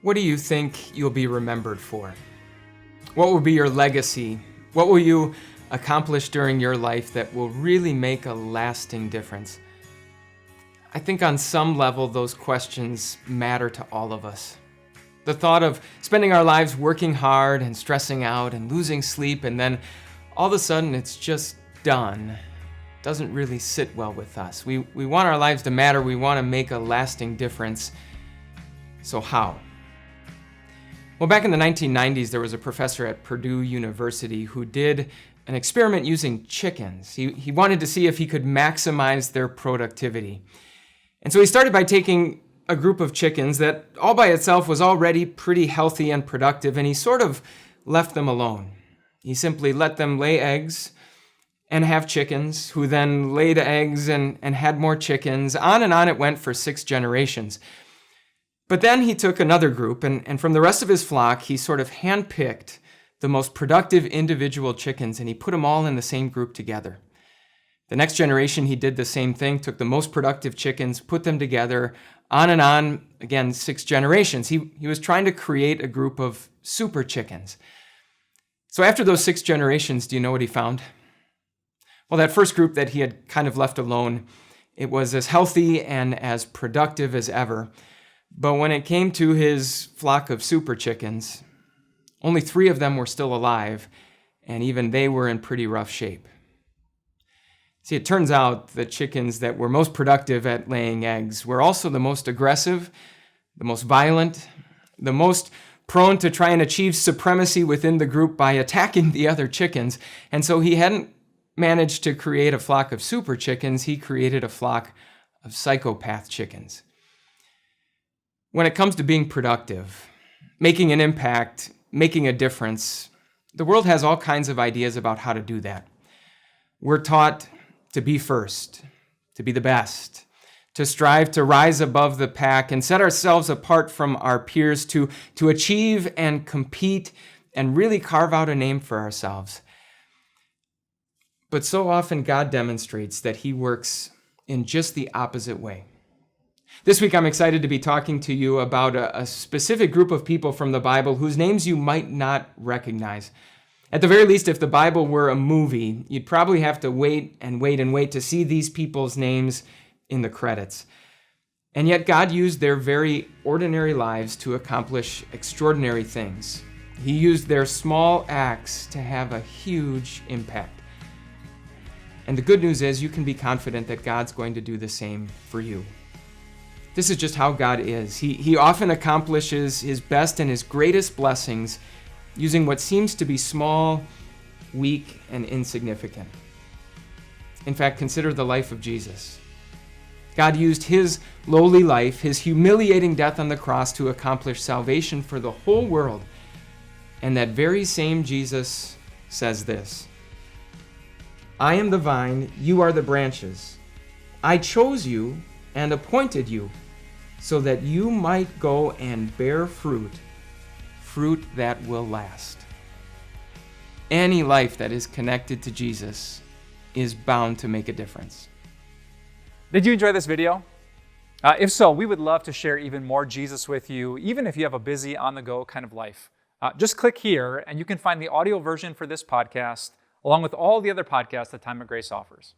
What do you think you'll be remembered for? What will be your legacy? What will you accomplish during your life that will really make a lasting difference? I think on some level those questions matter to all of us. The thought of spending our lives working hard and stressing out and losing sleep, and then all of a sudden it's just done, doesn't really sit well with us. We want our lives to matter. We want to make a lasting difference. So how? Well, back in the 1990s, there was a professor at Purdue University who did an experiment using chickens. He wanted to see if he could maximize their productivity. And so he started by taking a group of chickens that all by itself was already pretty healthy and productive, and he sort of left them alone. He simply let them lay eggs and have chickens, who then laid eggs and had more chickens. On and on it went for 6 generations. But then he took another group, and from the rest of his flock, he sort of handpicked the most productive individual chickens, and he put them all in the same group together. The next generation, he did the same thing, took the most productive chickens, put them together, on and on, again, 6 generations. He was trying to create a group of super chickens. So after those 6 generations, do you know what he found? Well, that first group that he had kind of left alone, it was as healthy and as productive as ever. But when it came to his flock of super chickens, only 3 of them were still alive, and even they were in pretty rough shape. See, it turns out the chickens that were most productive at laying eggs were also the most aggressive, the most violent, the most prone to try and achieve supremacy within the group by attacking the other chickens. And so he hadn't managed to create a flock of super chickens, he created a flock of psychopath chickens. When it comes to being productive, making an impact, making a difference, the world has all kinds of ideas about how to do that. We're taught to be first, to be the best, to strive to rise above the pack and set ourselves apart from our peers, to achieve and compete and really carve out a name for ourselves. But so often God demonstrates that he works in just the opposite way. This week, I'm excited to be talking to you about a specific group of people from the Bible whose names you might not recognize. At the very least, if the Bible were a movie, you'd probably have to wait to see these people's names in the credits. And yet God used their very ordinary lives to accomplish extraordinary things. He used their small acts to have a huge impact. And the good news is you can be confident that God's going to do the same for you. This is just how God is. He often accomplishes his best and his greatest blessings using what seems to be small, weak, and insignificant. In fact, consider the life of Jesus. God used his lowly life, his humiliating death on the cross, to accomplish salvation for the whole world. And that very same Jesus says this: "I am the vine, you are the branches. I chose you and appointed you so that you might go and bear fruit that will last." Any life that is connected to Jesus is bound to make a difference. Did you enjoy this video? If so, we would love to share even more Jesus with you, even if you have a busy, on-the-go kind of life. Just click here and you can find the audio version for this podcast, along with all the other podcasts that Time of Grace offers.